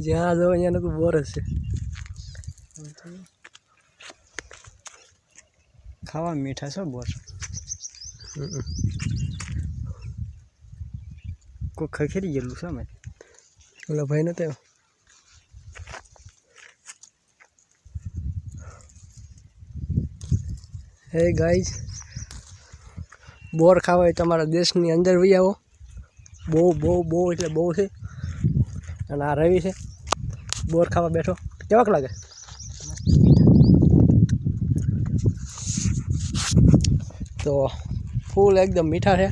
જ્યાં જો અહીંયા કોઈ બોર હશે ખાવા મીઠા છે બોર કોઈ ખખેરી ગયેલું છે મેં ઓલા ભાઈ નતો હે ગાઈઝ બોર ખાવા હોય તમારા દેશની અંદર વહી આવો બહુ બહુ બહુ એટલે બહુ છે અને આ રવિ છે બોર ખાવા બેઠો કેવાક લાગે તો ફૂલ એકદમ મીઠા છે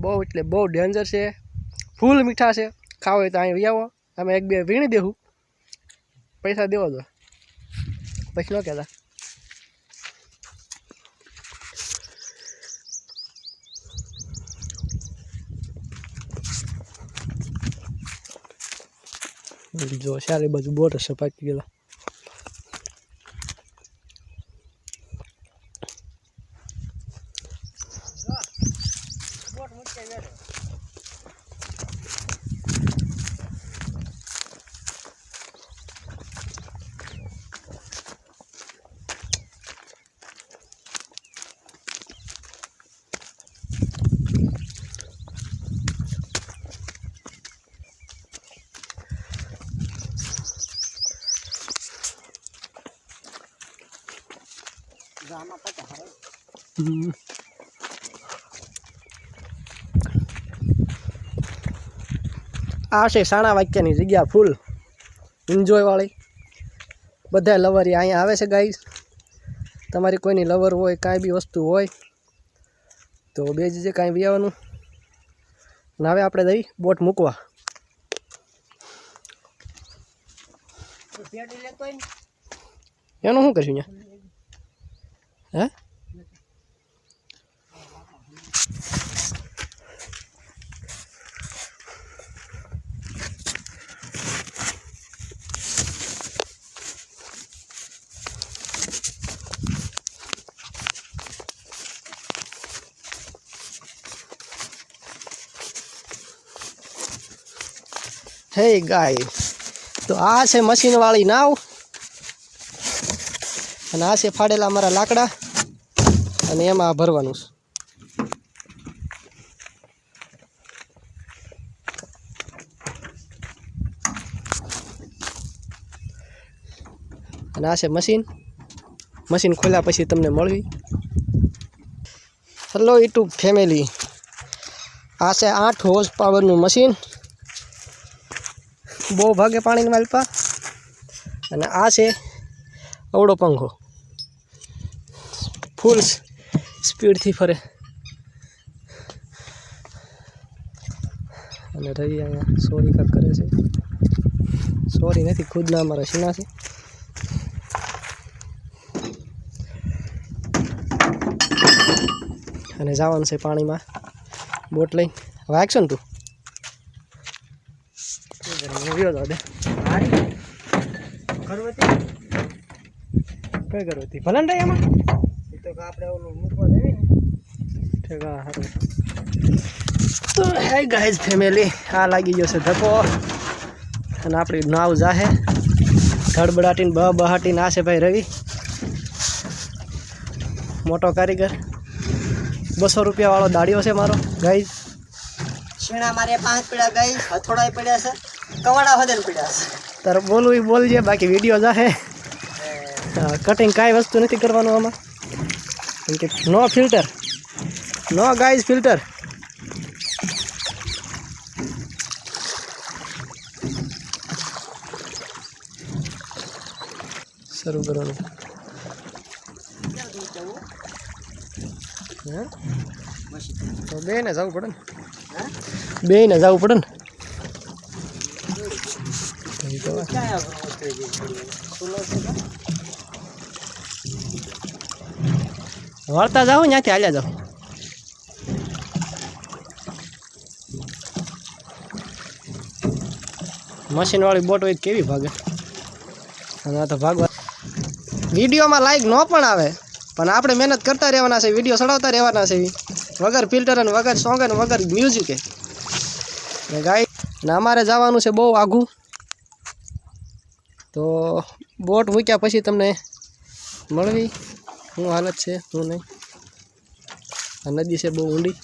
બહુ એટલે બહુ ડેન્જર છે ફૂલ મીઠા છે ખાવ હોય તો અહીં વહી આવો અમે એક બે વીણી દેવું પૈસા દેવો દો પછી ન કહેતા જો સારી બાજુ બોટ હશે પાકી ગયેલા આ છે સાણા વાક્યની જગ્યા ફૂલ એન્જોય વાળી બધા લવર અહીંયા આવે છે ગાઈસ તમારી કોઈની લવર હોય કાંઈ બી વસ્તુ હોય તો બે જે કાંઈ બી આવવાનું અને હવે આપણે જઈ બોટ મૂકવા એનું શું કરશું અહીંયા હે હે ગાય તો આ છે મશીનવાળી નાવ અને આ છે ફાડેલા અમારા લાકડા અને એમાં ભરવાનું છે અને આ છે મશીન ખોલ્યા પછી તમને મળવી હેલો યુટ્યુબ ફેમિલી આ છે 8 હોર્સ પાવરનું મશીન બહુ ભાગે પાણીની માલપા અને આ છે અવડો પંખો ફૂલ સ્પીડથી ફરે અને રવિ અહીંયા સોરી કાક કરે છે સોરી નથી ખુદના અમારા સીના છે અને જવાનું છે પાણીમાં બોટ લઈ હવે એક્શન તું કઈ કરવતી ભલન રહી એમાં તો આપણે ઓલું મૂકવા જઈએ ને ઠીક સારું તો હે ગાઈઝ ફેમિલી આ લાગી ગયો છે ધક્કો અને આપણી નાવ જાહે ધડબડાટીને બહાટીને આ છે ભાઈ રવિ મોટો કારીગર 200 રૂપિયા વાળો દાડિયો છે મારો ગાઈઝ શીણા મારે 5 પડ્યા ગાઈઝ હથોડા પડ્યા છે કવાડા હદન પડ્યા છે તારે બોલવું એ બોલજે બાકી વિડીયો જાહે કટિંગ કાંઈ વસ્તુ નથી કરવાનું આમાં કેમ કે નો ફિલ્ટર નો ગાઈઝ ફિલ્ટર શરૂ કરવાનું તો બેને જવું પડે ને બેને જવું પડે ને વળતા જાઓ ત્યાંથી હાલ્યા જાઓ મશીનવાળી બોટ હોય કેવી ભાગે અને આ તો ભાગવા વિડીયોમાં લાઈક ન પણ આવે પણ આપણે મહેનત કરતા રહેવાના છે વિડીયો ચડાવતા રહેવાના છે વગર ફિલ્ટર અને વગર સોંગ અને વગર મ્યુઝિકે ગાય અને અમારે જવાનું છે બહુ આઘું, તો બોટ મૂક્યા પછી તમને મળવી શું હાલત છે શું નહીં. આ નદી છે બહુ ઊંડી.